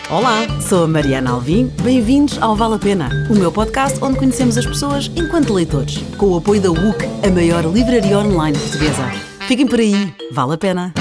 Olá, sou a Mariana Alvim, bem-vindos ao Vale a Pena, o meu podcast onde conhecemos as pessoas enquanto leitores, com o apoio da WUC, a maior livraria online portuguesa. Fiquem por aí, vale a pena!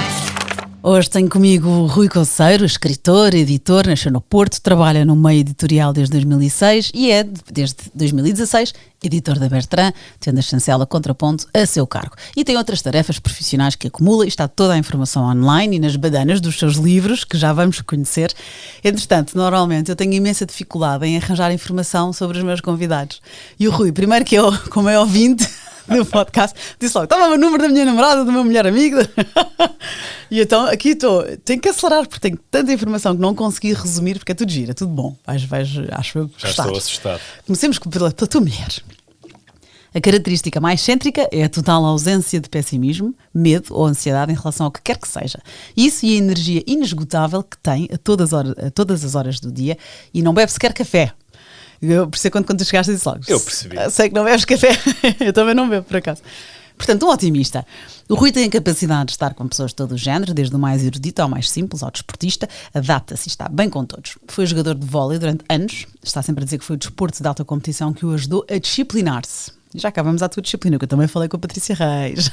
Hoje tenho comigo o Rui Conceiro, escritor, editor, nasceu no Porto, trabalha no meio editorial desde 2006 e é, desde 2016, editor da Bertrand, tendo a chancela Contraponto a seu cargo. E tem outras tarefas profissionais que acumula e está toda a informação online e nas badanas dos seus livros, que já vamos conhecer. Entretanto, normalmente eu tenho imensa dificuldade em arranjar informação sobre os meus convidados. E o Rui, primeiro que eu, como é ouvinte do podcast, disse logo, estava o número da minha namorada, do meu melhor amigo. E então aqui estou, tenho que acelerar porque tenho tanta informação que não consegui resumir, porque é tudo giro, é tudo bom. Acho eu já estou assustado. Comecemos pela tua mulher. A característica mais cêntrica é a total ausência de pessimismo, medo ou ansiedade em relação ao que quer que seja. Isso e a energia inesgotável que tem a todas as horas do dia e não bebe sequer café. Eu percebi quando tu chegaste e disse logo. Eu percebi. Sei que não bebes café. Eu também não bebo, por acaso. Portanto, um otimista. O Rui tem a capacidade de estar com pessoas de todo o género, desde o mais erudito ao mais simples, ao desportista, adapta-se e está bem com todos. Foi jogador de vôlei durante anos, está sempre a dizer que foi o desporto de alta competição que o ajudou a disciplinar-se. E já cá vamos à tua disciplina, que eu também falei com a Patrícia Reis.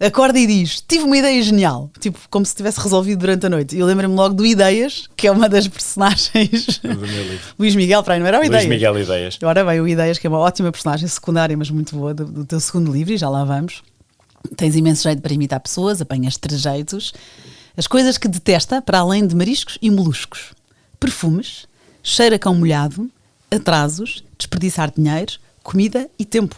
Acorda e diz, tive uma ideia genial, tipo como se tivesse resolvido durante a noite. E eu lembro-me logo do Ideias, que é uma das personagens do meu livro. Luís Miguel, para aí não era o Ideias? Luís Miguel Ideias. Ora bem, o Ideias, que é uma ótima personagem secundária, mas muito boa, do teu segundo livro, e já lá vamos. Tens imenso jeito para imitar pessoas, apanhas trejeitos. As coisas que detesta, para além de mariscos e moluscos. Perfumes, cheiro a cão molhado, atrasos, desperdiçar dinheiro, comida e tempo.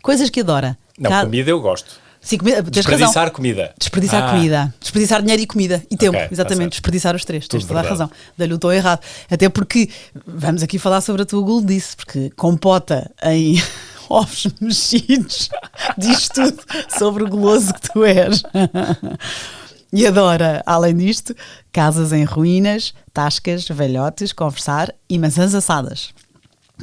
Coisas que adora. Não, comida eu gosto. Sim, comida, desperdiçar comida. Desperdiçar comida. Desperdiçar dinheiro e comida. E tempo, exatamente. Desperdiçar os três. Tens toda a razão. Dei-lhe o tom errado. Até porque, vamos aqui falar sobre a tua gulodice, porque compota em ovos mexidos diz tudo sobre o goloso que tu és. E adora, além disto, casas em ruínas, tascas, velhotes, conversar e maçãs assadas.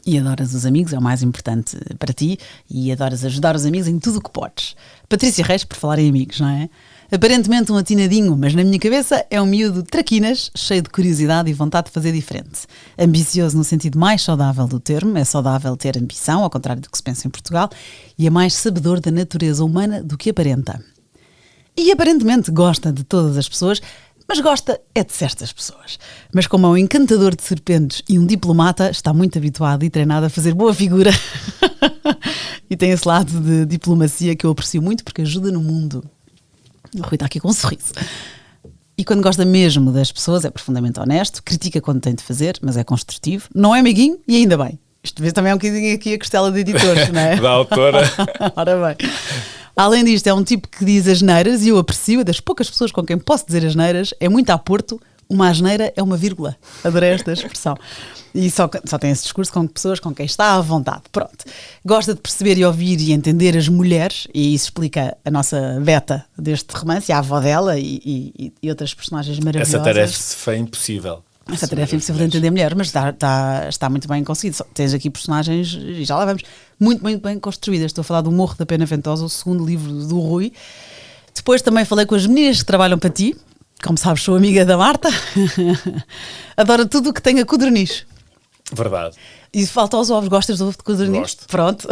E adoras os amigos, é o mais importante para ti, e adoras ajudar os amigos em tudo o que podes. Patrícia Reis, por falar em amigos, não é? Aparentemente um atinadinho, mas na minha cabeça é um miúdo traquinas, cheio de curiosidade e vontade de fazer diferente. Ambicioso no sentido mais saudável do termo, é saudável ter ambição, ao contrário do que se pensa em Portugal, e é mais sabedor da natureza humana do que aparenta. E aparentemente gosta de todas as pessoas, mas gosta é de certas pessoas. Mas como é um encantador de serpentes e um diplomata, está muito habituado e treinado a fazer boa figura. E tem esse lado de diplomacia que eu aprecio muito porque ajuda no mundo. O Rui está aqui com um sorriso. E quando gosta mesmo das pessoas é profundamente honesto, critica quando tem de fazer, mas é construtivo, não é amiguinho e ainda bem. Isto vê também um bocadinho aqui a costela de editores, não é? Da autora. Ora bem. Além disto, é um tipo que diz asneiras e eu aprecio, das poucas pessoas com quem posso dizer asneiras, é muito a Porto, uma asneira é uma vírgula. Adorei esta expressão. E só tem esse discurso com pessoas com quem está à vontade. Pronto. Gosta de perceber e ouvir e entender as mulheres, e isso explica a nossa beta deste romance, a avó dela e outras personagens maravilhosas. Essa tarefa foi impossível. Essa tarefa é impossível de entender mulheres, mas está muito bem conseguido. Tens aqui personagens, e já lá vamos, muito, muito bem construídas. Estou a falar do Morro da Pena Ventosa, o segundo livro do Rui. Depois também falei com as meninas que trabalham para ti. Como sabes, sou amiga da Marta. Adora tudo o que tenha codorniz. Verdade. E falta aos ovos. Gostas de ovo de codorniz? Gosto. Pronto.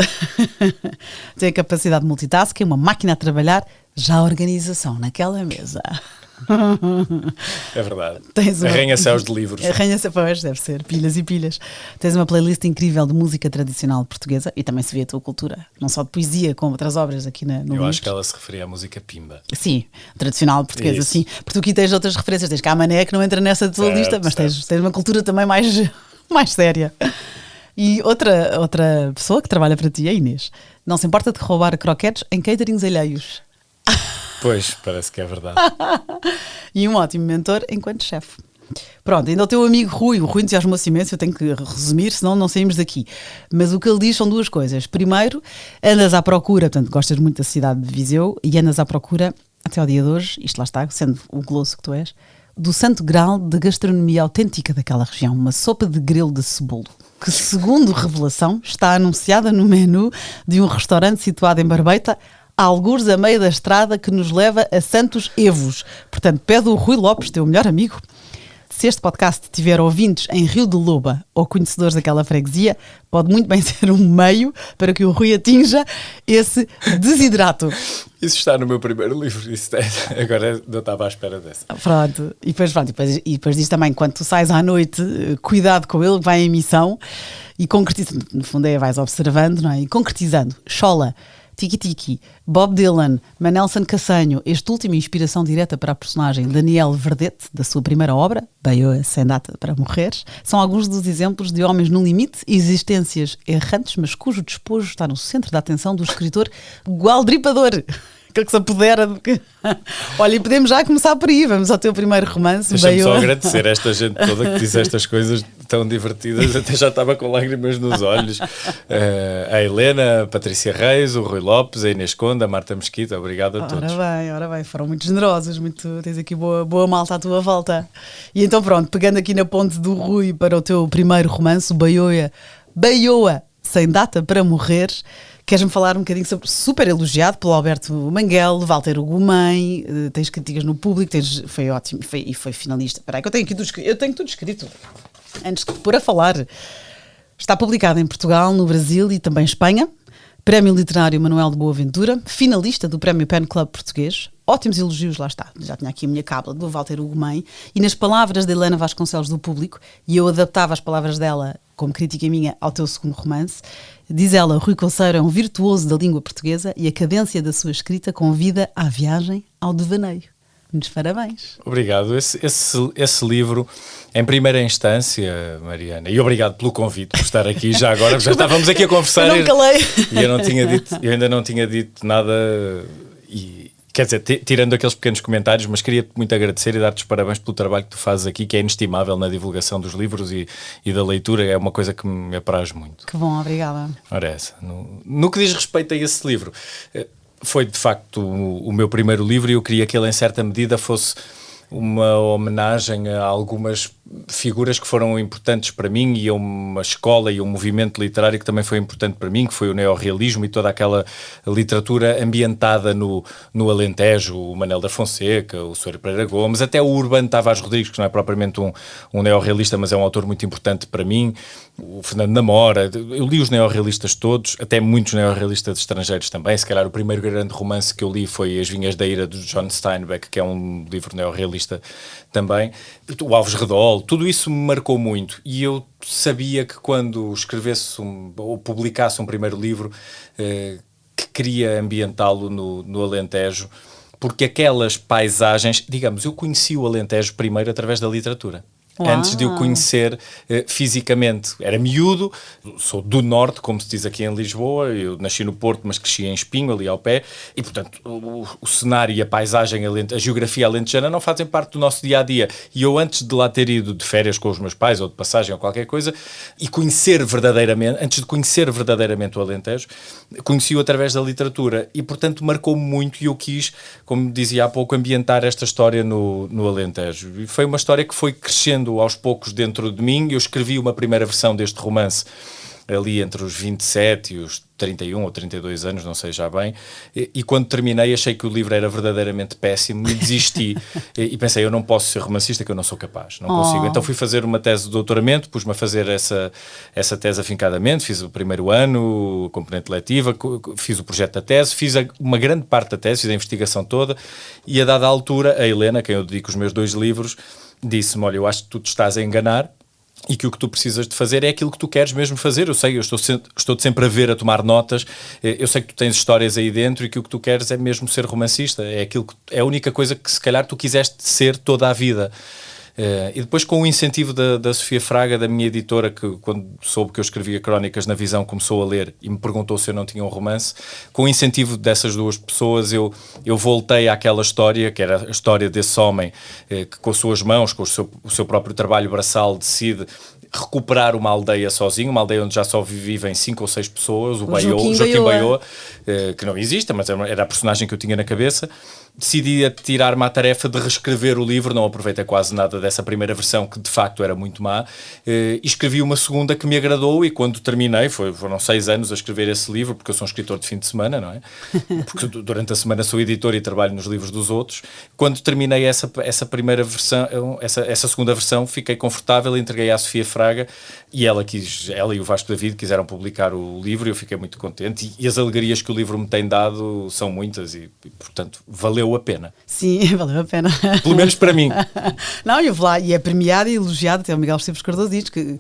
Tem a capacidade de multitasking, uma máquina a trabalhar, já a organização naquela mesa. É verdade. Arranha-céus de livros. Arranha-céus, deve ser, pilhas e pilhas. Tens uma playlist incrível de música tradicional portuguesa e também se vê a tua cultura, não só de poesia, como outras obras aqui no Eu livro. acho que ela se referia à música pimba. Sim, tradicional portuguesa, sim. Porque tu aqui tens outras referências, tens cá a Mané que não entra nessa tua lista, mas tens uma cultura também mais séria. E outra pessoa que trabalha para ti, a Inês, não se importa de roubar croquetes em caterings alheios. Pois, parece que é verdade. E um ótimo mentor enquanto chefe. Pronto, ainda o teu amigo Rui, o Rui entusiasmou-se imenso, eu tenho que resumir, senão não saímos daqui. Mas o que ele diz são duas coisas. Primeiro, andas à procura, portanto, gostas muito da cidade de Viseu, e andas à procura, até ao dia de hoje, isto lá está, sendo o goloso que tu és, do santo grau de gastronomia autêntica daquela região, uma sopa de grelo de cebolo, que, segundo revelação, está anunciada no menu de um restaurante situado em Barbeita, algures a meio da estrada que nos leva a Santos Evos. Portanto, pede o Rui Lopes, teu melhor amigo, Se este podcast tiver ouvintes em Rio de Loba ou conhecedores daquela freguesia, pode muito bem ser um meio para que o Rui atinja esse desidrato. Isso está no meu primeiro livro. Agora não estava à espera dessa. Pronto. E depois diz também, quando tu sais à noite, cuidado com ele, vai em missão e concretizando. No fundo vais observando, não é? E concretizando. Chola, Tiki Tiki, Bob Dylan, Manelson Cassanho, este último inspiração direta para a personagem Daniel Verdete, da sua primeira obra, Baioa Sem Data para Morrer, são alguns dos exemplos de homens no limite, existências errantes, mas cujo despojo está no centro da atenção do escritor gualdripador. Aquele que se apodera de que... Olha, e podemos já começar por aí. Vamos ao teu primeiro romance. Deixa-me só agradecer a esta gente toda que diz estas coisas tão divertidas. Até já estava com lágrimas nos olhos. A Helena, a Patrícia Reis, o Rui Lopes, a Inês Conde, a Marta Mesquita. Obrigado a todos. Ora bem, foram muito generosos. Tens aqui boa malta à tua volta. E então pronto, pegando aqui na ponte do Rui para o teu primeiro romance, o Baioa Sem Data para Morrer. Queres-me falar um bocadinho sobre, super elogiado pelo Alberto Manguel, Walter Ugumem, tens críticas no público, foi ótimo, e foi finalista. Espera aí que eu tenho tudo escrito, antes de te pôr a falar. Está publicado em Portugal, no Brasil e também Espanha. Prémio Literário Manuel de Boaventura, finalista do Prémio Pen Club Português. Ótimos elogios, lá está. Já tinha aqui a minha cábula do Walter Ugumem. E nas palavras de Helena Vasconcelos do público, e eu adaptava as palavras dela como crítica minha ao teu segundo romance, diz ela, Rui Conceiro é um virtuoso da língua portuguesa e a cadência da sua escrita convida à viagem ao devaneio. Muitos parabéns. Obrigado. Esse livro, em primeira instância, Mariana, e obrigado pelo convite, por estar aqui já agora, já estávamos aqui a conversar. Eu não calei. E eu ainda não tinha dito nada, e, quer dizer, tirando aqueles pequenos comentários, mas queria-te muito agradecer e dar-te os parabéns pelo trabalho que tu fazes aqui, que é inestimável na divulgação dos livros e da leitura, é uma coisa que me apraz muito. Que bom, obrigada. Ora essa, no que diz respeito a esse livro, foi de facto o meu primeiro livro e eu queria que ele em certa medida fosse uma homenagem a algumas figuras que foram importantes para mim e a uma escola e um movimento literário que também foi importante para mim, que foi o neorrealismo e toda aquela literatura ambientada no Alentejo, o Manel da Fonseca, o Soeiro Pereira Gomes, até o Urbano Tavares Rodrigues, que não é propriamente um neorrealista, mas é um autor muito importante para mim, o Fernando Namora. Eu li os neorrealistas todos, até muitos neorrealistas estrangeiros também. Se calhar o primeiro grande romance que eu li foi As Vinhas da Ira, do John Steinbeck, que é um livro neorrealista também. O Alves Redol, tudo isso me marcou muito e eu sabia que quando escrevesse ou publicasse um primeiro livro que queria ambientá-lo no Alentejo, porque aquelas paisagens, digamos, eu conheci o Alentejo primeiro através da literatura. Uau. Antes de o conhecer fisicamente. Era miúdo, sou do norte, como se diz aqui em Lisboa, eu nasci no Porto, mas cresci em Espinho, ali ao pé, e portanto o cenário e a paisagem, a geografia alentejana não fazem parte do nosso dia-a-dia. E eu, antes de lá ter ido de férias com os meus pais, ou de passagem ou qualquer coisa, e conhecer verdadeiramente, antes de conhecer verdadeiramente o Alentejo, conheci-o através da literatura, e portanto marcou-me muito, e eu quis, como dizia há pouco, ambientar esta história no Alentejo. E foi uma história que foi crescendo aos poucos dentro de mim. Eu escrevi uma primeira versão deste romance ali entre os 27 e os 31 ou 32 anos, não sei já bem, e quando terminei achei que o livro era verdadeiramente péssimo e desisti e pensei, eu não posso ser romancista, que eu não sou capaz, não consigo. Então fui fazer uma tese de doutoramento, pus-me a fazer essa tese afincadamente, fiz o primeiro ano, componente letiva, fiz o projeto da tese, fiz uma grande parte da tese, fiz a investigação toda, e a dada altura a Helena, a quem eu dedico os meus 2 livros, disse-me, olha, eu acho que tu te estás a enganar e que o que tu precisas de fazer é aquilo que tu queres mesmo fazer. Eu sei, eu estou-te sempre a ver, a tomar notas, eu sei que tu tens histórias aí dentro e que o que tu queres é mesmo ser romancista, é a única coisa que se calhar tu quiseste ser toda a vida. E depois, com o incentivo da Sofia Fraga, da minha editora, que quando soube que eu escrevia crónicas na Visão, começou a ler e me perguntou se eu não tinha um romance, com o incentivo dessas 2 pessoas eu voltei àquela história, que era a história desse homem que com as suas mãos, com o seu próprio trabalho braçal, decide recuperar uma aldeia sozinho, uma aldeia onde já só vivem 5 ou 6 pessoas, o Joaquim Baioa, que não existe, mas era a personagem que eu tinha na cabeça, decidi tirar-me à tarefa de reescrever o livro, não aproveitei quase nada dessa primeira versão, que de facto era muito má, e escrevi uma segunda que me agradou, e quando terminei, foram 6 anos a escrever esse livro, porque eu sou um escritor de fim de semana, não é? Porque durante a semana sou editor e trabalho nos livros dos outros. Quando terminei essa primeira versão, essa segunda versão, fiquei confortável, entreguei à Sofia Fraga, e ela e o Vasco David quiseram publicar o livro, e eu fiquei muito contente, e as alegrias que o livro me tem dado são muitas, e portanto, valeu a pena. Sim, valeu a pena. Pelo menos para mim. Não, eu vou lá, e é premiado e elogiado, até o Miguel Esteves Cardoso diz que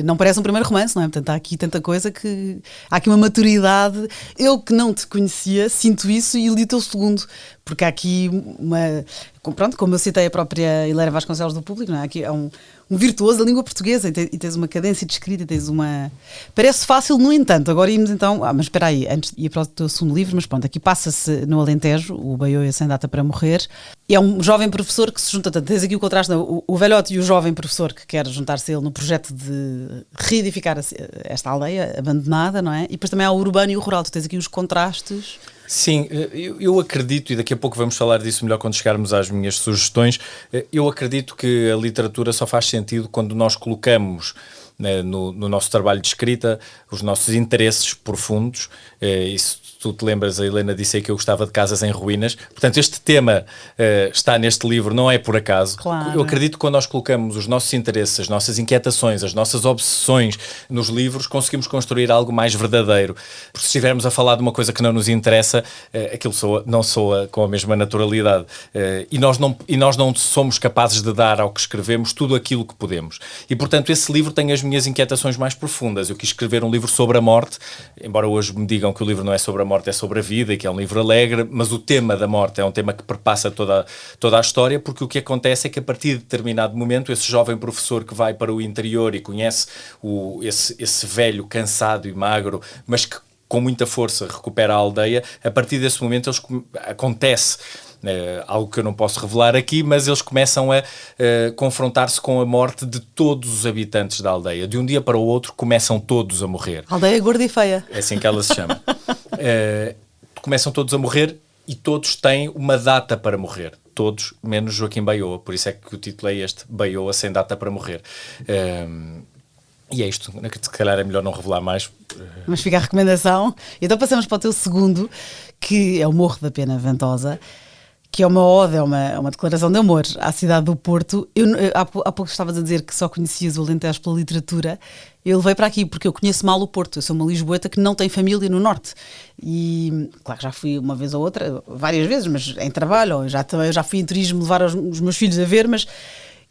não parece um primeiro romance, não é? Portanto, há aqui tanta coisa que... Há aqui uma maturidade. Eu que não te conhecia, sinto isso e li o teu segundo, porque há aqui uma... Pronto, como eu citei a própria Hilaria Vasconcelos do Público, não é? Aqui é um virtuoso da língua portuguesa, e tens uma cadência de escrita, tens uma... Parece fácil, no entanto. Agora íamos então... mas espera aí, antes de ir para o teu segundo livro, mas pronto, aqui passa-se no Alentejo, o Baioia Sem Data para Morrer, e é um jovem professor que se junta, tanto tens aqui o contraste, o velhote e o jovem professor que quer juntar-se a ele no projeto de reedificar esta aldeia abandonada, não é? E depois também há o urbano e o rural, tu tens aqui os contrastes... Sim, eu acredito, e daqui a pouco vamos falar disso melhor quando chegarmos às minhas sugestões, eu acredito que a literatura só faz sentido quando nós colocamos no nosso trabalho de escrita os nossos interesses profundos. Isso tu te lembras, a Helena disse aí que eu gostava de casas em ruínas, portanto este tema está neste livro, não é por acaso. Claro. Eu acredito que quando nós colocamos os nossos interesses, as nossas inquietações, as nossas obsessões nos livros, conseguimos construir algo mais verdadeiro, porque se estivermos a falar de uma coisa que não nos interessa, aquilo não soa com a mesma naturalidade, e nós não somos capazes de dar ao que escrevemos tudo aquilo que podemos, e portanto esse livro tem as minhas inquietações mais profundas. Eu quis escrever um livro sobre a morte, embora hoje me digam que o livro não é sobre a morte, é sobre a vida, e que é um livro alegre, mas o tema da morte é um tema que perpassa toda a história, porque o que acontece é que a partir de determinado momento, esse jovem professor que vai para o interior e conhece esse velho cansado e magro, mas que com muita força recupera a aldeia, a partir desse momento acontece algo que eu não posso revelar aqui, mas eles começam a confrontar-se com a morte de todos os habitantes da aldeia. De um dia para o outro começam todos a morrer. Aldeia gorda e feia. É assim que ela se chama. Começam todos a morrer e todos têm uma data para morrer. Todos, menos Joaquim Baioa. Por isso é que o título é este, Baioa Sem Data para Morrer. E é isto, se calhar é melhor não revelar mais. Mas fica a recomendação. Então passamos para o teu segundo, que é o Morro da Pena Ventosa, que é uma ode, é uma declaração de amor à cidade do Porto. Há pouco estavas a dizer que só conhecias o Alentejo pela literatura. Eu levei para aqui porque eu conheço mal o Porto. Eu sou uma lisboeta que não tem família no Norte. E, claro, já fui uma vez ou outra, várias vezes, mas em trabalho. Eu já fui em turismo levar os meus filhos a ver, mas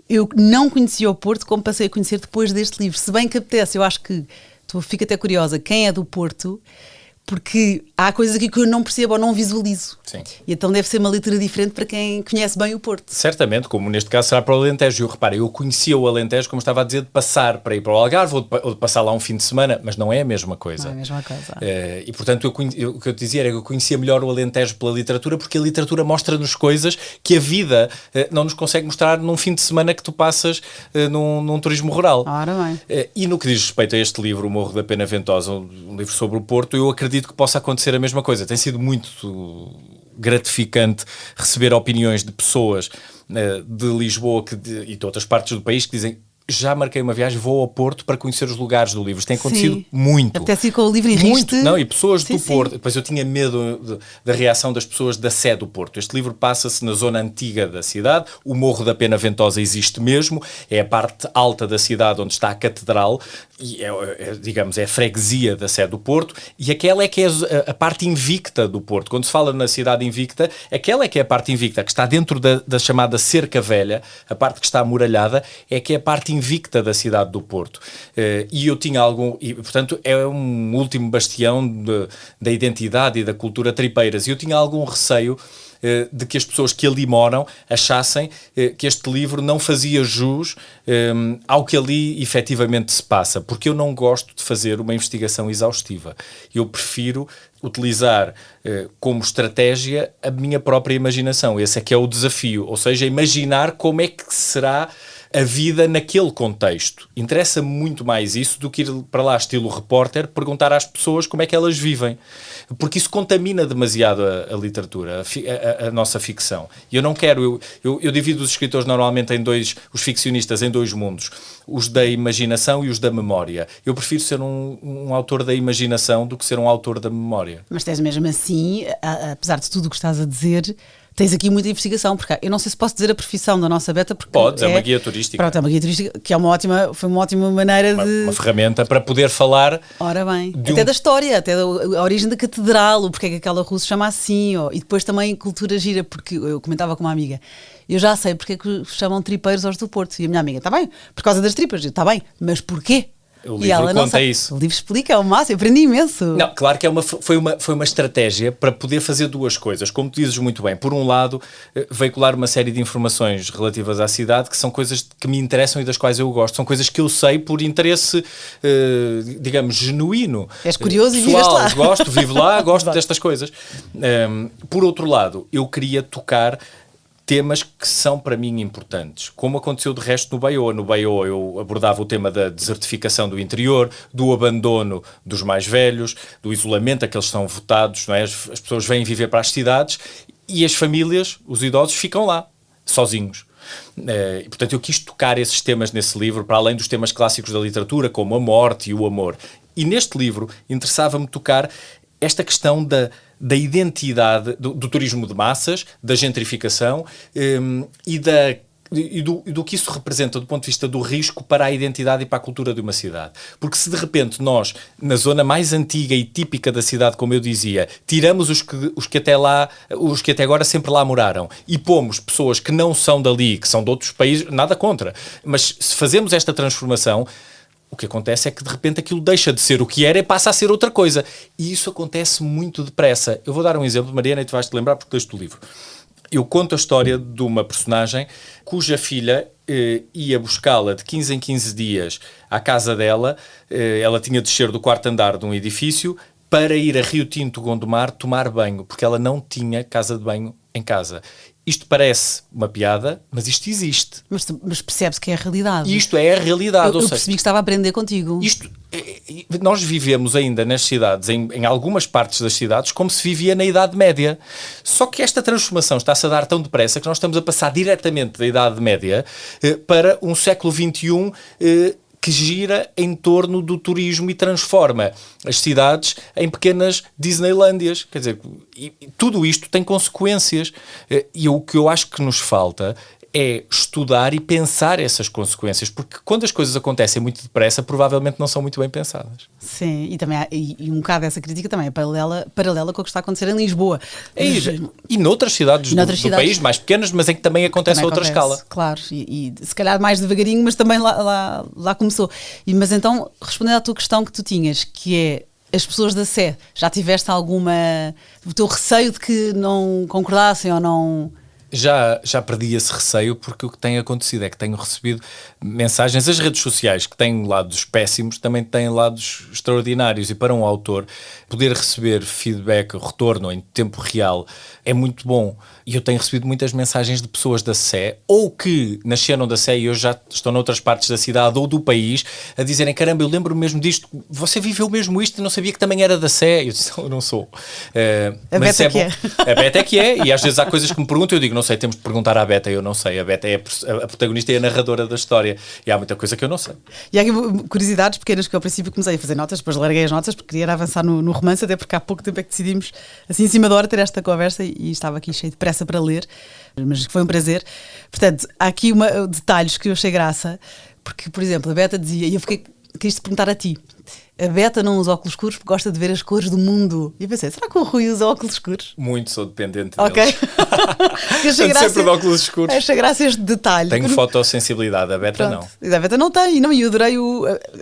eu não conhecia o Porto como passei a conhecer depois deste livro. Se bem que apetece, eu acho que tu fica até curiosa, quem é do Porto... Porque há coisas aqui que eu não percebo ou não visualizo. Sim. E então deve ser uma leitura diferente para quem conhece bem o Porto. Certamente, como neste caso será para o Alentejo. Eu reparo, eu conhecia o Alentejo, como estava a dizer, de passar para ir para o Algarve ou de passar lá um fim de semana, mas não é a mesma coisa. Não é a mesma coisa. E portanto, o que eu te dizia era que eu conhecia melhor o Alentejo pela literatura, porque a literatura mostra-nos coisas que a vida não nos consegue mostrar num fim de semana que tu passas num turismo rural. Ora bem. E no que diz respeito a este livro, O Morro da Pena Ventosa, um livro sobre o Porto, eu acredito que possa acontecer a mesma coisa. Tem sido muito gratificante receber opiniões de pessoas de Lisboa e de outras partes do país que dizem: já marquei uma viagem, vou ao Porto para conhecer os lugares do livro. Isto tem acontecido muito. Até ir com o livro e muito. riste. Não, e pessoas do Sim. Porto. Depois eu tinha medo da reação das pessoas da sé do Porto. Este livro passa-se na zona antiga da cidade. O Morro da Pena Ventosa existe mesmo. É a parte alta da cidade onde está a catedral. E digamos, é a freguesia da sé do Porto. E aquela é que é a parte invicta do Porto. Quando se fala na cidade invicta, aquela é que é a parte invicta, que está dentro da chamada Cerca Velha, a parte que está amuralhada, é que é a parte invicta da cidade do Porto. E eu tinha e portanto é um último bastião da identidade e da cultura tripeiras, e eu tinha algum receio de que as pessoas que ali moram achassem que este livro não fazia jus ao que ali efetivamente se passa, porque eu não gosto de fazer uma investigação exaustiva. Eu prefiro utilizar como estratégia a minha própria imaginação. Esse é que é o desafio, ou seja, imaginar como é que será a vida naquele contexto. Interessa muito mais isso do que ir para lá, estilo repórter, perguntar às pessoas como é que elas vivem. Porque isso contamina demasiado a literatura, a nossa ficção. E eu não quero... Eu divido os escritores normalmente os ficcionistas em dois mundos. Os da imaginação e os da memória. Eu prefiro ser um autor da imaginação do que ser um autor da memória. Mas tens mesmo assim, apesar de tudo o que estás a dizer... Tens aqui muita investigação, porque eu não sei se posso dizer a profissão da nossa Beta, porque podes, é uma guia turística. Pronto, é uma guia turística, que foi uma ótima maneira de... Uma ferramenta para poder falar... Ora bem, até da história, até da origem da catedral, o porquê é que aquela rua se chama assim, e depois também cultura gira, porque eu comentava com uma amiga, eu já sei porque é que chamam tripeiros aos do Porto, e a minha amiga, está bem, por causa das tripas, está bem, mas porquê? O livro conta isso. O livro explica, é o máximo, eu aprendi imenso. Não, claro que foi uma estratégia para poder fazer duas coisas. Como tu dizes muito bem, por um lado, veicular uma série de informações relativas à cidade, que são coisas que me interessam e das quais eu gosto. São coisas que eu sei por interesse, digamos, genuíno. És curioso pessoal, e vives lá. Vivo lá, gosto destas coisas. Por outro lado, eu queria tocar temas que são para mim importantes, como aconteceu de resto no BaiO. No BaiO eu abordava o tema da desertificação do interior, do abandono dos mais velhos, do isolamento a que eles são votados, não é? As pessoas vêm viver para as cidades e as famílias, os idosos, ficam lá, sozinhos. E, portanto, eu quis tocar esses temas nesse livro, para além dos temas clássicos da literatura, como a morte e o amor. E neste livro interessava-me tocar esta questão da identidade, do turismo de massas, da gentrificação e do que isso representa do ponto de vista do risco para a identidade e para a cultura de uma cidade. Porque se de repente nós, na zona mais antiga e típica da cidade, como eu dizia, tiramos os que até agora sempre lá moraram e pomos pessoas que não são dali, que são de outros países, nada contra, mas se fazemos esta transformação, o que acontece é que de repente aquilo deixa de ser o que era e passa a ser outra coisa. E isso acontece muito depressa. Eu vou dar um exemplo, Mariana, e tu vais-te lembrar porque leste o livro. Eu conto a história de uma personagem cuja filha ia buscá-la de 15 em 15 dias à casa dela. Ela tinha de descer do quarto andar de um edifício para ir a Rio Tinto, Gondomar, tomar banho, porque ela não tinha casa de banho em casa. Isto parece uma piada, mas isto existe. Mas percebe-se que é a realidade. Isto é a realidade. Eu percebi que estava a aprender contigo. Nós vivemos ainda nas cidades, em algumas partes das cidades, como se vivia na Idade Média. Só que esta transformação está-se a dar tão depressa que nós estamos a passar diretamente da Idade Média para um século XXI que gira em torno do turismo e transforma as cidades em pequenas Disneylândias. Quer dizer, tudo isto tem consequências. E o que eu acho que nos falta é estudar e pensar essas consequências, porque quando as coisas acontecem muito depressa, provavelmente não são muito bem pensadas. Sim, e também e um bocado dessa crítica também é paralela com o que está a acontecer em Lisboa. E noutras cidades do país, mais pequenas, mas em que também acontece a outra escala. Claro, e se calhar mais devagarinho, mas também lá começou. Mas então, respondendo à tua questão que tu tinhas, que é as pessoas da Sé, já tiveste o teu receio de que não concordassem ou não... Já perdi esse receio, porque o que tem acontecido é que tenho recebido mensagens. As redes sociais, que têm lados péssimos, também têm lados extraordinários, e para um autor poder receber feedback, retorno em tempo real é muito bom. E eu tenho recebido muitas mensagens de pessoas da Sé, ou que nasceram da Sé e hoje já estão noutras partes da cidade ou do país, a dizerem: caramba, eu lembro-me mesmo disto, você viveu mesmo isto e não sabia que também era da Sé. Eu disse: eu não sou. A Beta é que é. A Beta é que é, e às vezes há coisas que me perguntam e eu digo: não sei, temos de perguntar à Beta. Eu não sei, a Beta é a protagonista e a narradora da história, e há muita coisa que eu não sei. E há aqui curiosidades pequenas que eu ao princípio comecei a fazer notas, depois larguei as notas porque queria avançar no romance, até porque há pouco tempo é que decidimos, assim em cima da hora, ter esta conversa e estava aqui cheio de pressa para ler, mas foi um prazer. Portanto, há aqui detalhes que eu achei graça, porque, por exemplo, a Beta dizia, e eu quis-te perguntar a ti, a Beta não usa óculos escuros porque gosta de ver as cores do mundo. E eu pensei, será que o Rui usa óculos escuros? Muito, sou dependente deles. Ok. Sempre de óculos escuros. Achei graça este detalhe. Tenho fotossensibilidade, a Beta não. A Beta não tem, e eu adorei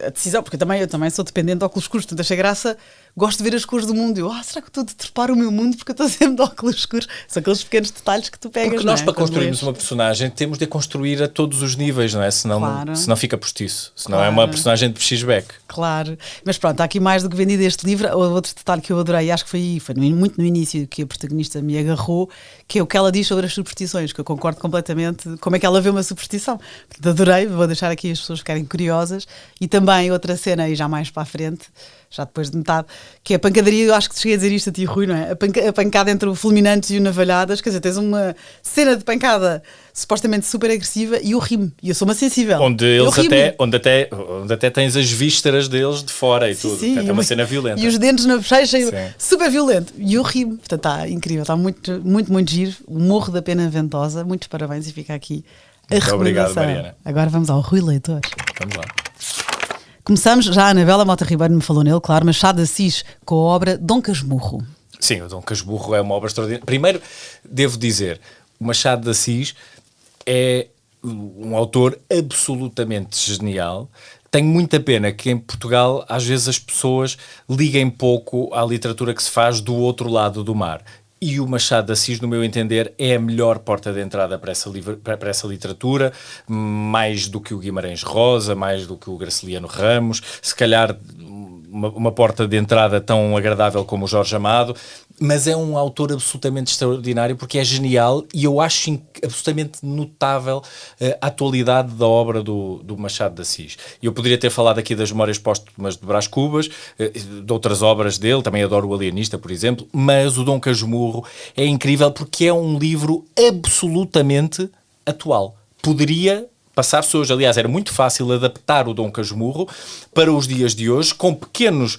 a decisão, porque eu também sou dependente de óculos escuros, portanto achei graça gosto de ver as cores do mundo. Eu, será que eu estou a deturpar o meu mundo porque eu estou sempre de óculos escuros? São aqueles pequenos detalhes que tu pegas. Porque nós, para construirmos uma personagem, temos de construir a todos os níveis, não é? Senão fica postiço. Senão é uma personagem de pechis-beck. Claro. Mas pronto, há aqui mais do que vendido este livro. Outro detalhe que eu adorei, acho que foi muito no início que a protagonista me agarrou, que é o que ela diz sobre as superstições, que eu concordo completamente. Como é que ela vê uma superstição? Portanto, adorei, vou deixar aqui as pessoas ficarem curiosas. E também outra cena, e já mais para a frente, já depois de metade, que é a pancadaria. Eu acho que cheguei a dizer isto a ti, Rui, não é? A pancada entre o Fulminantes e o Navalhadas. Quer dizer, tens uma cena de pancada supostamente super agressiva e o rime. E eu sou uma sensível. Onde até tens as vísceras deles de fora e tudo. Sim, é uma cena violenta. E os dentes na bochecha, super violento. E o rime. Portanto, está incrível. Está muito, muito, muito giro. O Morro da Pena Ventosa. Muitos parabéns e fica aqui a recomendação. Obrigado, Mariana. Agora vamos ao Rui Leitor. Vamos lá. Começamos, já a Anabela Mota Ribeiro me falou nele, claro, Machado de Assis com a obra Dom Casmurro. Sim, o Dom Casmurro é uma obra extraordinária. Primeiro, devo dizer, o Machado de Assis é um autor absolutamente genial. Tenho muita pena que em Portugal, às vezes, as pessoas liguem pouco à literatura que se faz do outro lado do mar. E o Machado de Assis, no meu entender, é a melhor porta de entrada para essa literatura, mais do que o Guimarães Rosa, mais do que o Graciliano Ramos, se calhar uma porta de entrada tão agradável como o Jorge Amado, mas é um autor absolutamente extraordinário porque é genial e eu acho absolutamente notável a atualidade da obra do Machado de Assis. Eu poderia ter falado aqui das Memórias Póstumas de Brás Cubas, de outras obras dele, também adoro o Alienista, por exemplo, mas o Dom Casmurro é incrível porque é um livro absolutamente atual. Poderia passar-se hoje, aliás, era muito fácil adaptar o Dom Casmurro para os dias de hoje, com pequenos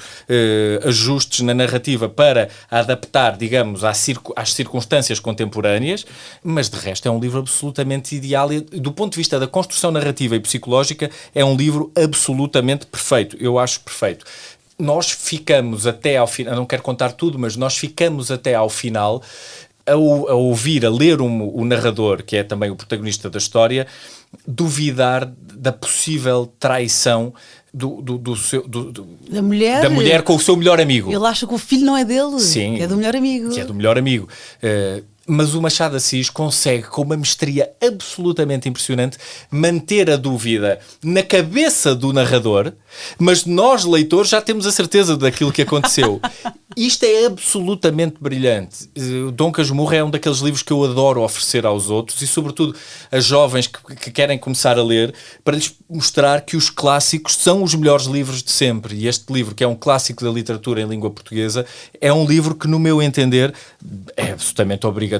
ajustes na narrativa para adaptar, digamos, às circunstâncias contemporâneas, mas de resto é um livro absolutamente ideal e, do ponto de vista da construção narrativa e psicológica, é um livro absolutamente perfeito. Eu acho perfeito. Nós ficamos até ao final, não quero contar tudo, mas nós ficamos até ao final a ouvir, a ler o narrador, que é também o protagonista da história, duvidar da possível traição da mulher com o seu melhor amigo. Ele acha que o filho não é dele, sim, que é do melhor amigo. Que é do melhor amigo. Mas o Machado de Assis consegue, com uma mestria absolutamente impressionante, manter a dúvida na cabeça do narrador, mas nós, leitores, já temos a certeza daquilo que aconteceu. Isto é absolutamente brilhante. O Dom Casmurro é um daqueles livros que eu adoro oferecer aos outros e, sobretudo, a jovens que querem começar a ler, para lhes mostrar que os clássicos são os melhores livros de sempre. E este livro, que é um clássico da literatura em língua portuguesa, é um livro que, no meu entender, é absolutamente obrigatório.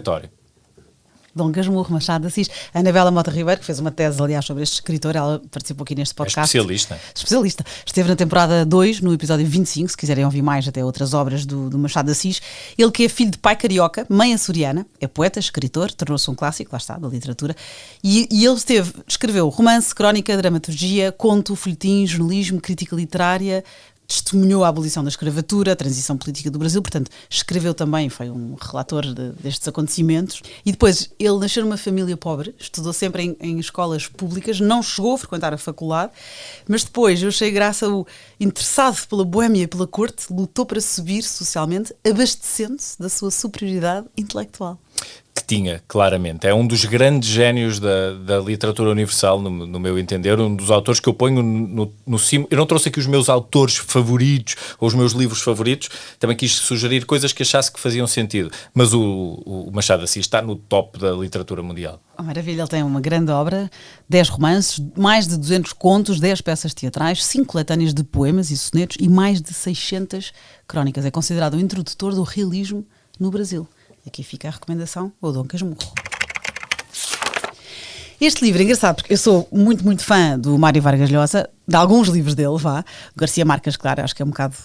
Dom Casmurro, Machado de Assis. A Anabela Mota Ribeiro, que fez uma tese, aliás, sobre este escritor, ela participou aqui neste podcast. É especialista. Especialista. Esteve na temporada 2, no episódio 25, se quiserem ouvir mais até outras obras do Machado de Assis. Ele que é filho de pai carioca, mãe açoriana, é poeta, escritor, tornou-se um clássico, lá está, da literatura. E ele escreveu romance, crónica, dramaturgia, conto, folhetim, jornalismo, crítica literária, testemunhou a abolição da escravatura, a transição política do Brasil, portanto, escreveu também, foi um relator destes acontecimentos. E depois, ele nasceu numa família pobre, estudou sempre em escolas públicas, não chegou a frequentar a faculdade, mas depois, eu achei graça, interessado pela boémia e pela corte, lutou para subir socialmente, abastecendo-se da sua superioridade intelectual. Que tinha, claramente. É um dos grandes génios da literatura universal, no meu entender, um dos autores que eu ponho no cimo. Eu não trouxe aqui os meus autores favoritos ou os meus livros favoritos, também quis sugerir coisas que achasse que faziam sentido, mas o Machado de Assis está no top da literatura mundial. Oh, maravilha, ele tem uma grande obra, 10 romances, mais de 200 contos, 10 peças teatrais, 5 coletâneas de poemas e sonetos e mais de 600 crónicas. É considerado o introdutor do realismo no Brasil. Aqui fica a recomendação, o Dom Casmurro. Este livro é engraçado, porque eu sou muito, muito fã do Mário Vargas Llosa, de alguns livros dele, Garcia Marques, claro, acho que é um bocado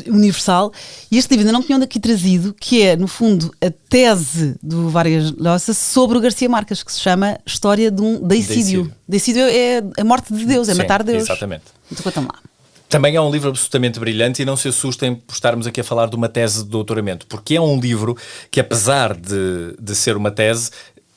universal, e este livro ainda não tinham daqui trazido, que é, no fundo, a tese do Vargas Llosa sobre o Garcia Marques, que se chama História de um Deicídio. Deicídio é a morte de Deus, é matar Deus. Exatamente. Então conta-me lá. Também é um livro absolutamente brilhante e não se assustem por estarmos aqui a falar de uma tese de doutoramento, porque é um livro que, apesar de ser uma tese,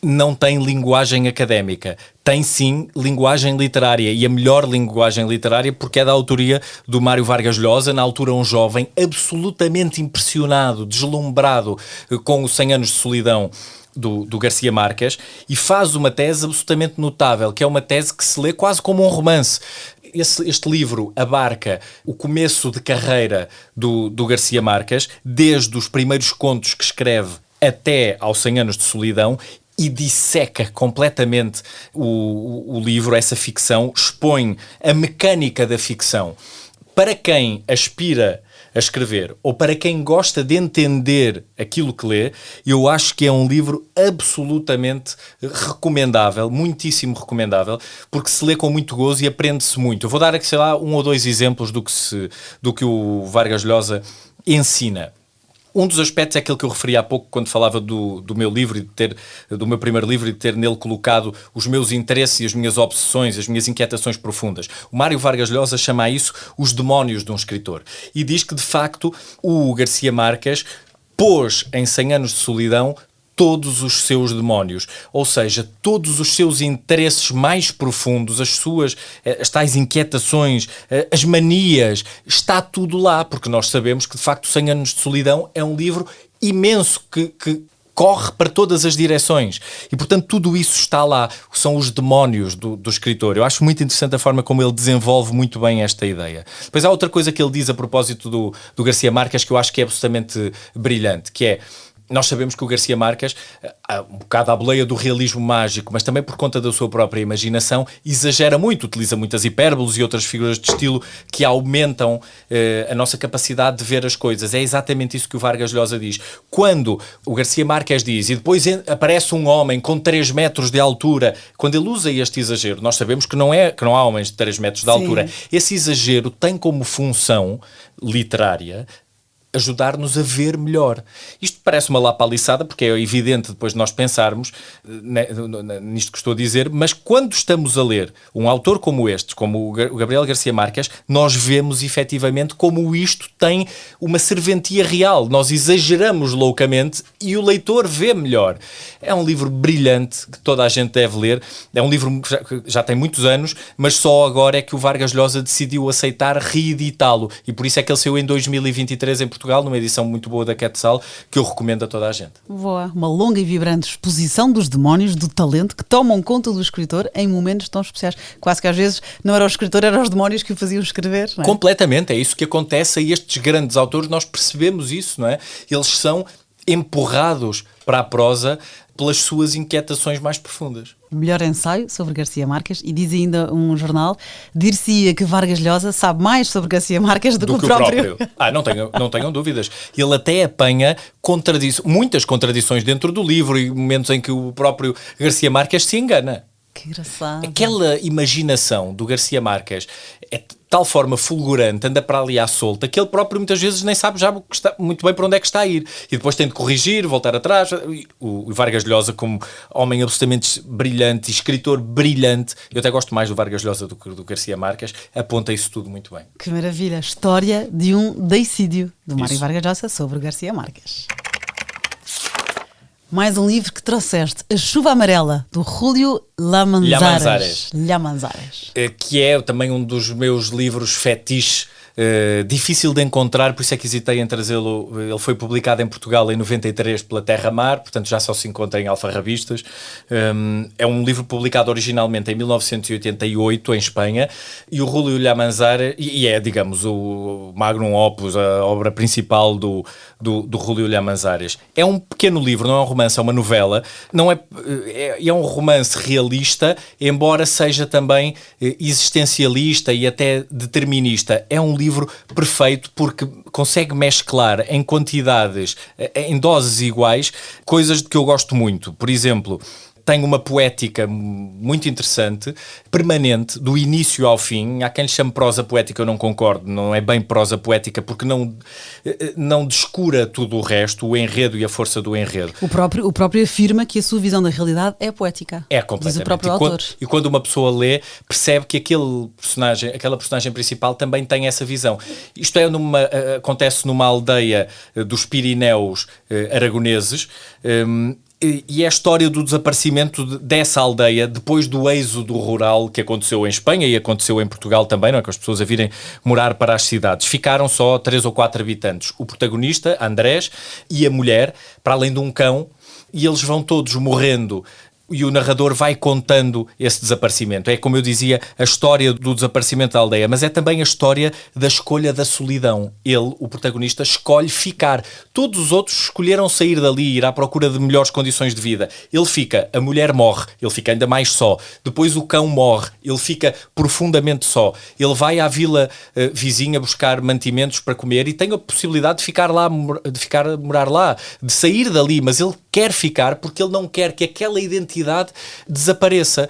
não tem linguagem académica. Tem sim linguagem literária, e a melhor linguagem literária porque é da autoria do Mário Vargas Llosa, na altura um jovem absolutamente impressionado, deslumbrado com os 100 anos de solidão do Garcia Marques, e faz uma tese absolutamente notável, que é uma tese que se lê quase como um romance. Este livro abarca o começo de carreira do Garcia Marques, desde os primeiros contos que escreve até aos 100 anos de solidão, e disseca completamente o livro, essa ficção, expõe a mecânica da ficção. Para quem aspira a escrever, ou para quem gosta de entender aquilo que lê, eu acho que é um livro absolutamente recomendável, muitíssimo recomendável, porque se lê com muito gozo e aprende-se muito. Eu vou dar aqui, sei lá, 1 ou 2 exemplos do que o Vargas Llosa ensina. Um dos aspectos é aquele que eu referi há pouco quando falava do meu livro, do meu primeiro livro, e de ter nele colocado os meus interesses e as minhas obsessões, as minhas inquietações profundas. O Mário Vargas Llosa chama a isso os demónios de um escritor. E diz que, de facto, o Garcia Marques pôs em 100 anos de solidão todos os seus demónios, ou seja, todos os seus interesses mais profundos, as tais inquietações, as manias, está tudo lá, porque nós sabemos que de facto 100 anos de solidão é um livro imenso que corre para todas as direções e portanto tudo isso está lá, são os demónios do escritor. Eu acho muito interessante a forma como ele desenvolve muito bem esta ideia. Depois há outra coisa que ele diz a propósito do Garcia Marques que eu acho que é absolutamente brilhante, que é: nós sabemos que o Garcia Marques, um bocado à boleia do realismo mágico, mas também por conta da sua própria imaginação, exagera muito, utiliza muitas hipérboles e outras figuras de estilo que aumentam a nossa capacidade de ver as coisas. É exatamente isso que o Vargas Llosa diz. Quando o Garcia Marques diz, e depois aparece um homem com 3 metros de altura, quando ele usa este exagero, nós sabemos que não há homens de 3 metros de altura. Esse exagero tem como função literária ajudar-nos a ver melhor. Isto parece uma lapaliçada, porque é evidente depois de nós pensarmos nisto que estou a dizer, mas quando estamos a ler um autor como este, como o Gabriel Garcia Marques, nós vemos efetivamente como isto tem uma serventia real. Nós exageramos loucamente e o leitor vê melhor. É um livro brilhante que toda a gente deve ler. É um livro que já tem muitos anos, mas só agora é que o Vargas Llosa decidiu aceitar reeditá-lo, e por isso é que ele saiu em 2023 em Portugal, numa edição muito boa da Quetzal, que eu recomendo a toda a gente. Boa. Uma longa e vibrante exposição dos demónios do talento que tomam conta do escritor em momentos tão especiais. Quase que às vezes não era o escritor, eram os demónios que o faziam escrever, não é? Completamente, é isso que acontece a estes grandes autores, nós percebemos isso, não é? Eles são empurrados para a prosa pelas suas inquietações mais profundas. Melhor ensaio sobre Garcia Marques, e diz ainda um jornal, dir-se-ia que Vargas Llosa sabe mais sobre Garcia Marques do que o próprio. Não tenham dúvidas. Ele até apanha muitas contradições dentro do livro e momentos em que o próprio Garcia Marques se engana. Que engraçado. Aquela imaginação do Garcia Marques é de tal forma fulgurante, anda para ali à solta, que ele próprio muitas vezes nem sabe já muito bem para onde é que está a ir. E depois tem de corrigir, voltar atrás. O Vargas Llosa, como homem absolutamente brilhante, escritor brilhante, eu até gosto mais do Vargas Llosa do que do Garcia Marques, aponta isso tudo muito bem. Que maravilha. História de um deicídio do Mário Vargas Llosa sobre Garcia Marques. Mais um livro que trouxeste, A Chuva Amarela, do Júlio Llamanzares. Que é também um dos meus livros fetiche, difícil de encontrar, por isso é que hesitei em trazê-lo. Ele foi publicado em Portugal em 93 pela Terra Mar, portanto já só se encontra em alfarrabistas. É um livro publicado originalmente em 1988 em Espanha, e o Júlio Llamanzares, e é, digamos, o magnum opus, a obra principal do Júlio Llamanzares. É um pequeno livro, não é um romance, é uma novela, é um romance realista, embora seja também existencialista e até determinista. É um livro perfeito porque consegue mesclar em quantidades, em doses iguais, coisas de que eu gosto muito. Por exemplo, tem uma poética muito interessante, permanente, do início ao fim. Há quem lhe chame prosa poética, eu não concordo, não é bem prosa poética, porque não descura tudo o resto, o enredo e a força do enredo. O próprio afirma que a sua visão da realidade é poética. É completamente. Diz o próprio autor. E quando uma pessoa lê, percebe que aquela personagem principal também tem essa visão. Isto acontece numa aldeia dos Pirineus aragoneses, E é a história do desaparecimento dessa aldeia depois do êxodo rural que aconteceu em Espanha e aconteceu em Portugal também, não é? Com as pessoas a virem morar para as cidades. Ficaram só 3 ou 4 habitantes. O protagonista, Andrés, e a mulher, para além de um cão, e eles vão todos morrendo. E o narrador vai contando esse desaparecimento. É, como eu dizia, a história do desaparecimento da aldeia, mas é também a história da escolha da solidão. Ele, o protagonista, escolhe ficar. Todos os outros escolheram sair dali, ir à procura de melhores condições de vida. Ele fica, a mulher morre, ele fica ainda mais só. Depois o cão morre, ele fica profundamente só. Ele vai à vila vizinha buscar mantimentos para comer e tem a possibilidade de ficar lá, de ficar a morar lá, de sair dali, mas ele quer ficar porque ele não quer que aquela identidade desapareça.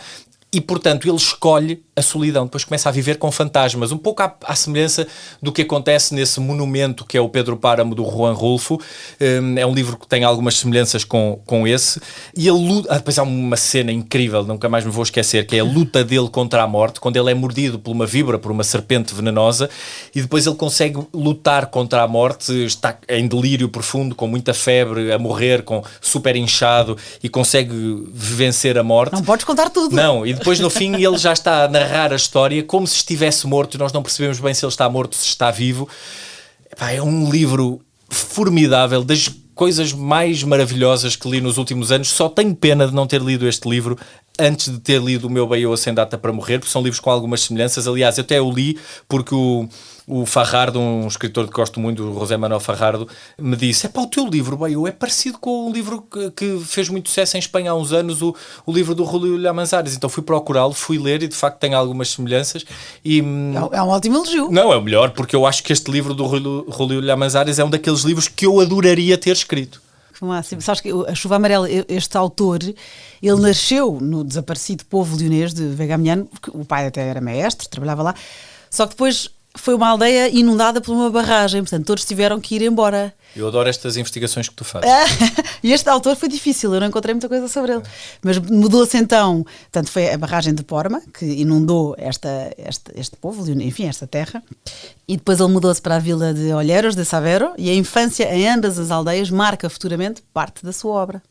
E, portanto, ele escolhe a solidão. Depois começa a viver com fantasmas. Um pouco à semelhança do que acontece nesse monumento que é o Pedro Páramo, do Juan Rulfo. É um livro que tem algumas semelhanças com esse. E ele luta... depois há uma cena incrível, nunca mais me vou esquecer, que é a luta dele contra a morte, quando ele é mordido por uma víbora, por uma serpente venenosa, e depois ele consegue lutar contra a morte, está em delírio profundo, com muita febre, a morrer, com super inchado, e consegue vencer a morte. Não podes contar tudo. Não, e depois no fim ele já está a narrar a história como se estivesse morto e nós não percebemos bem se ele está morto, se está vivo. Epá, é um livro formidável, das coisas mais maravilhosas que li nos últimos anos. Só tenho pena de não ter lido este livro antes de ter lido o meu Baiô Sem Data para Morrer, porque são livros com algumas semelhanças. Aliás, eu até o li porque o Fajardo, um escritor que gosto muito, o José Manuel Fajardo, me disse: o teu livro, Baiô, é parecido com um livro que fez muito sucesso em Espanha há uns anos, o livro do Julio Llamanzares. Então fui procurá-lo, fui ler e de facto tem algumas semelhanças. E, é um ótimo elogio. Não, é o melhor, porque eu acho que este livro do Julio Llamanzares é um daqueles livros que eu adoraria ter escrito. Sabes que a Chuva Amarela, este autor, ele nasceu no desaparecido povo leonês de Vegamiano, porque o pai até era maestro, trabalhava lá, só que depois foi uma aldeia inundada por uma barragem, portanto todos tiveram que ir embora. Eu adoro estas investigações que tu fazes. E este autor foi difícil, eu não encontrei muita coisa sobre ele. Mas mudou-se então, portanto foi a barragem de Porma, que inundou este povo, enfim, esta terra, e depois ele mudou-se para a vila de Olleros de Savero, e a infância em ambas as aldeias marca futuramente parte da sua obra.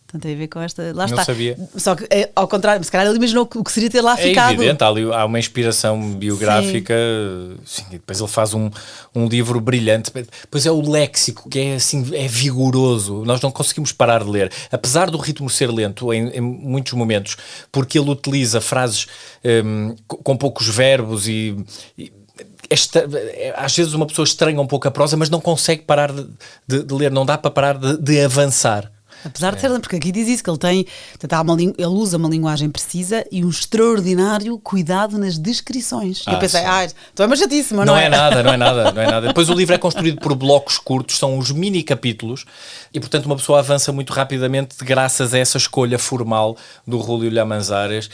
Portanto, tem a ver com esta... Lá está. Não sabia. Só que, ao contrário, se calhar ele imaginou o que seria ter lá ficado. É evidente, há uma inspiração biográfica. Sim, e depois ele faz um livro brilhante. Depois é o léxico, que é assim, é vigoroso. Nós não conseguimos parar de ler. Apesar do ritmo ser lento em muitos momentos, porque ele utiliza frases com poucos verbos e às vezes uma pessoa estranha um pouco a prosa, mas não consegue parar de ler. Não dá para parar de avançar. Apesar de ser, porque aqui diz isso, que ele tem, ele usa uma linguagem precisa e um extraordinário cuidado nas descrições. E eu pensei, então é uma chatice, mas não é nada. Depois o livro é construído por blocos curtos, são os mini capítulos, e portanto uma pessoa avança muito rapidamente graças a essa escolha formal do Julio Llamanzares,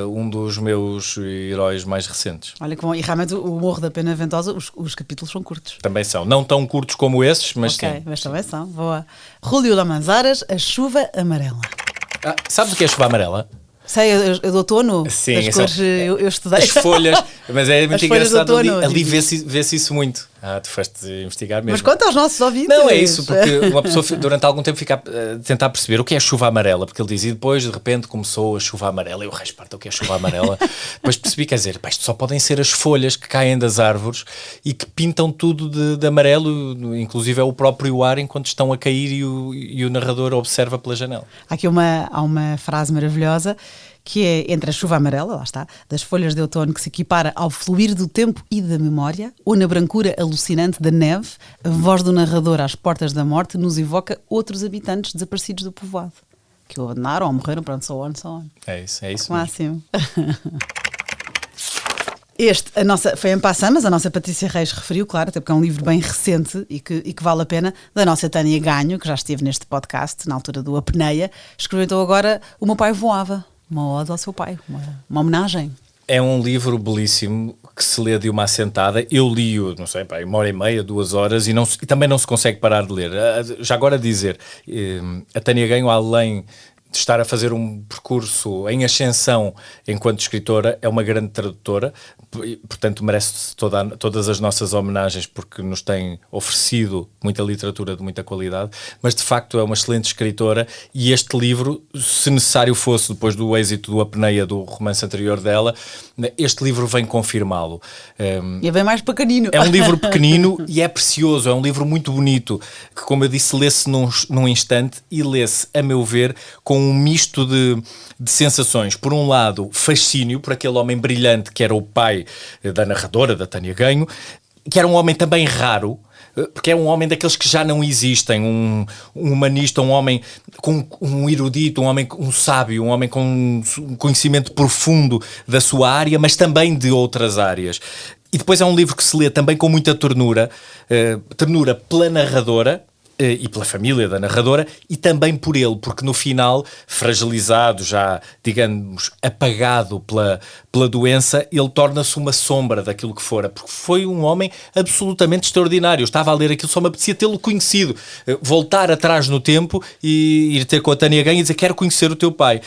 um dos meus heróis mais recentes. Olha que bom, e realmente o Morro da Pena Ventosa, os capítulos são curtos. Também são, não tão curtos como esses, mas sim. Mas também sim. são, boa. Julio Llamanzares, A Chuva Amarela. Sabes o que é a chuva amarela? Sei, eu do outono, sim, as cores, eu estudei. As folhas, mas é muito engraçado, outono, ali vê-se isso muito. Tu foste investigar mesmo. Mas conta aos nossos ouvintes. Não, é isso, porque uma pessoa durante algum tempo fica a tentar perceber o que é chuva amarela, porque ele dizia, depois de repente começou a chuva amarela, eu resparto o que é chuva amarela, depois percebi, quer dizer, isto só podem ser as folhas que caem das árvores e que pintam tudo de amarelo, inclusive é o próprio ar enquanto estão a cair e o narrador observa pela janela. Aqui há uma frase maravilhosa, que é entre a chuva amarela, lá está, das folhas de outono, que se equipara ao fluir do tempo e da memória, ou na brancura alucinante da neve, a voz do narrador às portas da morte nos evoca outros habitantes desaparecidos do povoado, que o abandonaram ou morreram, pronto, so on. É isso máximo. Foi em passant, mas a nossa Patrícia Reis referiu, claro, até porque é um livro bem recente e que vale a pena, da nossa Tânia Ganho, que já esteve neste podcast, na altura do Apneia, escreveu então agora O Meu Pai Voava, uma ode ao seu pai, uma homenagem. É um livro belíssimo que se lê de uma assentada. Eu li-o, não sei, 1h30, 2 horas, e também não se consegue parar de ler. Já agora dizer, a Tânia Ganho, além de estar a fazer um percurso em ascensão enquanto escritora, é uma grande tradutora, portanto merece todas as nossas homenagens porque nos tem oferecido muita literatura de muita qualidade, mas de facto é uma excelente escritora e este livro, se necessário fosse, depois do êxito do Apneia, do romance anterior dela, este livro vem confirmá-lo. E é bem mais pequenino. É um livro pequenino e é precioso, é um livro muito bonito, que como eu disse, lê-se num instante e lê-se, a meu ver, com um misto de sensações. Por um lado, fascínio por aquele homem brilhante que era o pai da narradora, da Tânia Ganho, que era um homem também raro, porque é um homem daqueles que já não existem, um humanista, um homem com um erudito, um sábio, um homem com um conhecimento profundo da sua área, mas também de outras áreas. E depois é um livro que se lê também com muita ternura, ternura pela narradora, e pela família da narradora e também por ele, porque no final, fragilizado, já, digamos, apagado pela doença, ele torna-se uma sombra daquilo que fora, porque foi um homem absolutamente extraordinário. Eu estava a ler aquilo, só me apetecia tê-lo conhecido, voltar atrás no tempo e ir ter com a Tânia Ganho e dizer: quero conhecer o teu pai.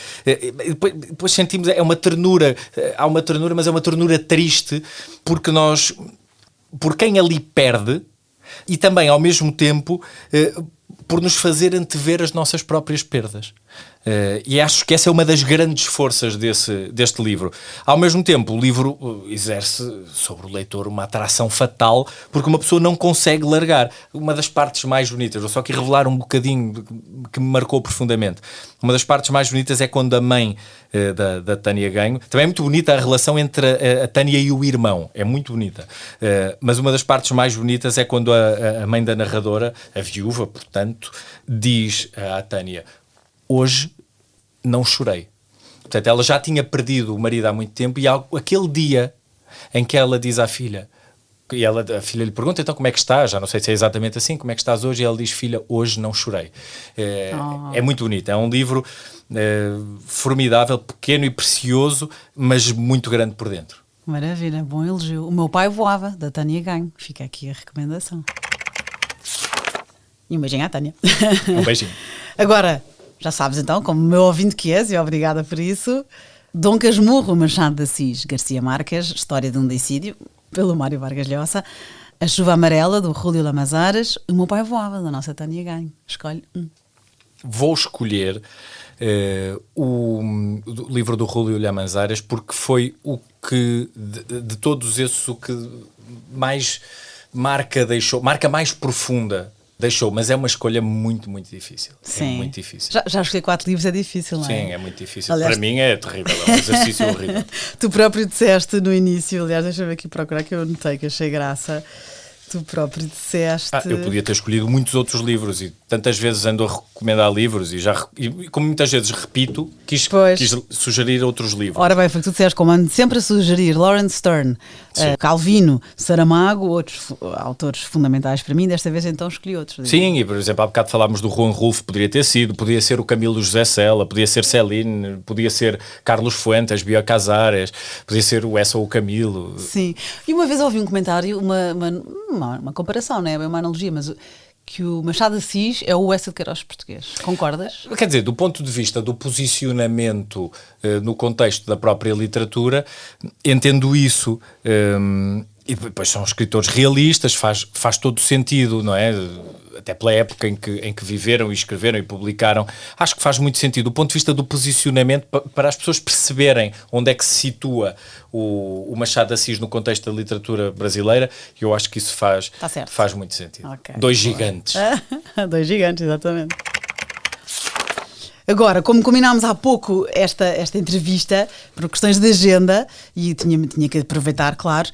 Depois sentimos, é uma ternura, há uma ternura, mas é uma ternura triste, porque por quem ali perde, e também, ao mesmo tempo, por nos fazer antever as nossas próprias perdas. E acho que essa é uma das grandes forças deste livro. Ao mesmo tempo, o livro exerce sobre o leitor uma atração fatal, porque uma pessoa não consegue largar. Uma das partes mais bonitas, vou só aqui revelar um bocadinho que me marcou profundamente. Uma das partes mais bonitas é quando a mãe da Tânia Ganho, também é muito bonita a relação entre a Tânia e o irmão, é muito bonita, mas uma das partes mais bonitas é quando a mãe da narradora, a viúva, portanto, diz à Tânia: hoje não chorei. Portanto, ela já tinha perdido o marido há muito tempo e aquele dia em que ela diz à filha, e a filha lhe pergunta: então como é que estás? Já não sei se é exatamente assim, como é que estás hoje? E ela diz: filha, hoje não chorei. É muito bonito, é um livro formidável, pequeno e precioso, mas muito grande por dentro. Maravilha, bom elogio. O meu pai voava, da Tânia Ganho. Fica aqui a recomendação. E um beijinho à Tânia. Um beijinho. Agora, já sabes então, como meu ouvinte que és, e obrigada por isso, Dom Casmurro, Machado de Assis, Garcia Marques, História de um Deicídio, pelo Mário Vargas Llosa, A Chuva Amarela, do Júlio Lamazares, O Meu Pai Voava, da nossa Tânia Ganho. Escolhe um. Vou escolher o livro do Júlio Lamazares porque foi o que, de todos esses, o que mais marca mais profunda deixou, mas é uma escolha muito, muito difícil. Sim. É muito difícil. Já escolhi 4 livros, é difícil, não é? Sim, é muito difícil. Aliás, para mim é terrível, é um exercício horrível. Tu próprio disseste no início, aliás, deixa-me aqui procurar que eu anotei, que achei graça. Tu próprio disseste... Eu podia ter escolhido muitos outros livros e tantas vezes ando a recomendar livros e como muitas vezes repito, quis sugerir outros livros. Ora bem, foi o que tu disseste, como ando sempre a sugerir Lawrence Stern, Calvino, Saramago, outros autores fundamentais para mim, desta vez então escolhi outros. Sim, e por exemplo, há bocado falámos do Juan Rulfo, podia ser o Camilo José Cela, podia ser Celine, podia ser Carlos Fuentes, Bioy Casares, podia ser o Essa ou o Camilo. Sim, e uma vez ouvi um comentário, uma comparação, não é bem uma analogia, mas que o Machado de Assis é o Eça de Queiroz português. Concordas? Quer dizer, do ponto de vista do posicionamento no contexto da própria literatura, entendo isso, e depois são escritores realistas, faz todo sentido, não é? Até pela época em que viveram e escreveram e publicaram, acho que faz muito sentido. Do ponto de vista do posicionamento, para as pessoas perceberem onde é que se situa o Machado de Assis no contexto da literatura brasileira, eu acho que isso faz muito sentido. Okay. 2 gigantes. 2 gigantes, exatamente. Agora, como combinámos há pouco esta entrevista, por questões de agenda, e tinha que aproveitar, claro,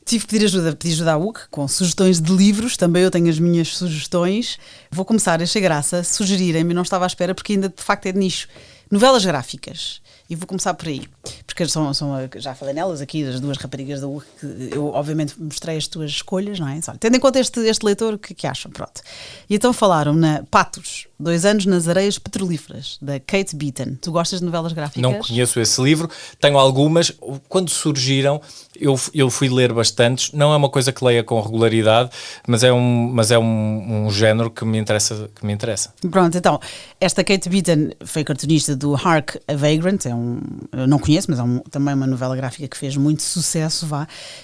tive que pedi ajuda à UC, com sugestões de livros, também eu tenho as minhas sugestões. Vou começar, achei graça, sugerirem-me, não estava à espera, porque ainda de facto é de nicho. Novelas gráficas. E vou começar por aí. Porque porque já falei nelas aqui, das duas raparigas da URC, que eu obviamente mostrei as tuas escolhas, não é? Olha, tendo em conta este leitor, o que acham? Pronto. E então falaram na Patos, 2 anos nas areias petrolíferas, da Kate Beaton. Tu gostas de novelas gráficas? Não conheço esse livro, tenho algumas. Quando surgiram, eu fui ler bastantes. Não é uma coisa que leia com regularidade, mas é um género que me interessa. Pronto, então, esta Kate Beaton foi cartunista do Hark a Vagrant, eu não conheço, mas também uma novela gráfica que fez muito sucesso,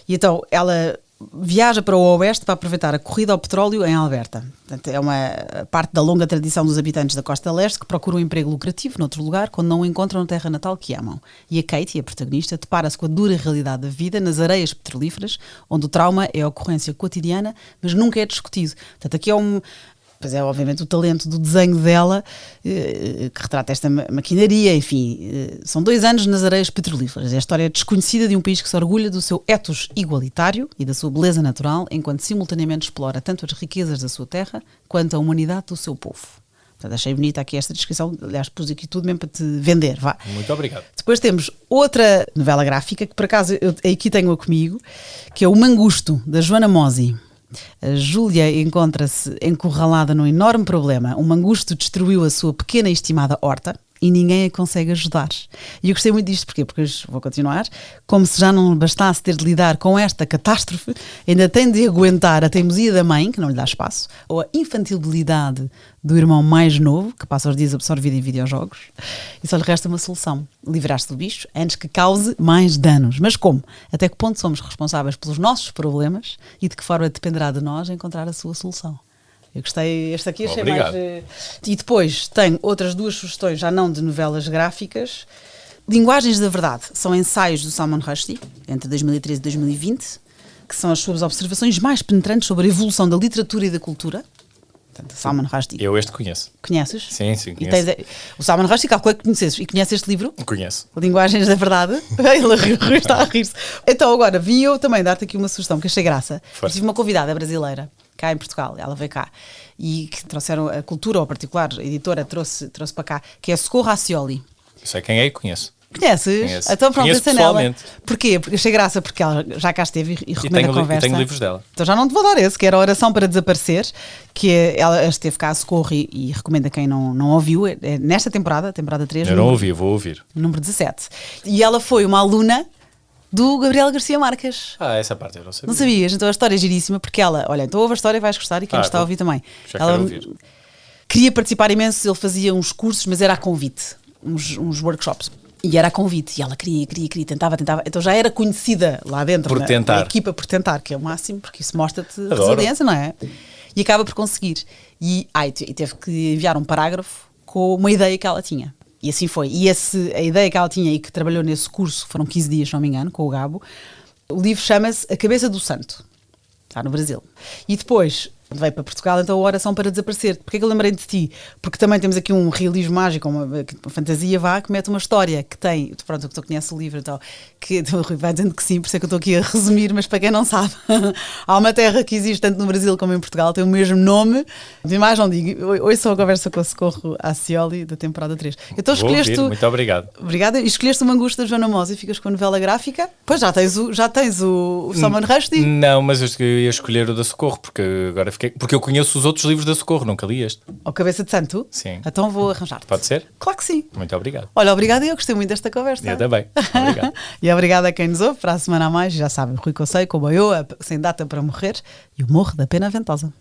e então ela viaja para o oeste para aproveitar a corrida ao petróleo em Alberta. Portanto, é uma parte da longa tradição dos habitantes da costa leste que procuram um emprego lucrativo noutro lugar quando não o encontram na terra natal que amam. E a Kate, a protagonista, depara-se com a dura realidade da vida nas areias petrolíferas, onde o trauma é a ocorrência cotidiana, mas nunca é discutido. Portanto, aqui pois é, obviamente, o talento do desenho dela, que retrata esta maquinaria, enfim. São 2 anos nas areias petrolíferas. É a história desconhecida de um país que se orgulha do seu ethos igualitário e da sua beleza natural, enquanto simultaneamente explora tanto as riquezas da sua terra, quanto a humanidade do seu povo. Portanto, achei bonita aqui esta descrição. Aliás, pus aqui tudo mesmo para te vender. Vá. Muito obrigado. Depois temos outra novela gráfica, que por acaso eu aqui tenho-a comigo, que é O Mangusto, da Joana Mozzi. A Júlia encontra-se encurralada num enorme problema. Um mangusto destruiu a sua pequena e estimada horta e ninguém a consegue ajudar. E eu gostei muito disto, porquê? Porque vou continuar. Como se já não bastasse ter de lidar com esta catástrofe, ainda tem de aguentar a teimosia da mãe, que não lhe dá espaço, ou a infantilidade do irmão mais novo, que passa os dias absorvido em videojogos, e só lhe resta uma solução: livrar-se do bicho antes que cause mais danos. Mas como? Até que ponto somos responsáveis pelos nossos problemas e de que forma dependerá de nós encontrar a sua solução? Eu gostei, este aqui achei Obrigado. mais... E depois tenho outras 2 sugestões, já não de novelas gráficas. Linguagens da Verdade, são ensaios do Salman Rushdie, entre 2013 e 2020, que são as suas observações mais penetrantes sobre a evolução da literatura e da cultura. Portanto, Salman Rushdie. Eu este conheço. Conheces? Sim, conheço. E o Salman Rushdie, calcula que conheces. E conheces este livro? Conheço. Linguagens da Verdade. Ele está a rir-se. Então agora, vim eu também dar-te aqui uma sugestão que achei graça. Eu tive uma convidada brasileira cá em Portugal, ela veio cá, e que trouxeram a cultura, ou a particular, a editora trouxe para cá, que é a Socorro Acioli. Eu sei quem é e conheço. Conheces? Conheço. Então pronto, Conheço pensa nela. pessoalmente. Porquê? Porque achei graça, porque ela já cá esteve e recomenda a conversa. E tenho livros dela. Então já não te vou dar esse, que era a Oração para Desaparecer, que ela esteve cá a Socorro e recomenda quem não ouviu, nesta temporada 3. Eu não ouvi, vou ouvir. Número 17. E ela foi uma aluna do Gabriel Garcia Marques. Essa parte eu não sabia. Não sabias? Então a história é giríssima, porque ela, olha, então ouve a história e vais gostar, e quem está a ouvir também. Já ela quero ouvir. Queria participar imenso, ele fazia uns cursos, mas era a convite, uns workshops. E era a convite, e ela queria, tentava. Então já era conhecida lá dentro na equipa por tentar, que é o máximo, porque isso mostra-te resiliência, não é? E acaba por conseguir. E teve que enviar um parágrafo com uma ideia que ela tinha. E assim foi. E a ideia que ela tinha e que trabalhou nesse curso, foram 15 dias, se não me engano, com o Gabo. O livro chama-se A Cabeça do Santo. Está no Brasil. E depois veio para Portugal, então a Oração para Desaparecer. Porquê que eu lembrei de ti? Porque também temos aqui um realismo mágico, uma fantasia que mete uma história que tem, pronto, tu conheces o livro, então, que o Rui vai dizendo que sim, por isso é que eu estou aqui a resumir, mas para quem não sabe, há uma terra que existe tanto no Brasil como em Portugal, tem o mesmo nome, de mais não digo, hoje sou a conversa com a Socorro Acioli da temporada 3. Então escolheste muito obrigado. Obrigada, e escolheste o Mangusto da Joana Mozzi e ficas com a novela gráfica. Pois já tens o Salman Rushdie. Não, mas eu ia escolher o da Socorro, porque agora porque eu conheço os outros livros da Socorro, nunca li este. Ao Cabeça de Santo? Sim. Então vou arranjar-te. Pode ser? Claro que sim. Muito obrigado. Olha, obrigada, e eu gostei muito desta conversa. Eu também. Obrigado. E obrigada a quem nos ouve. Para a semana a mais, já sabem, Rui Conceio, como eu, sem data para morrer, e o Morro da Pena Ventosa.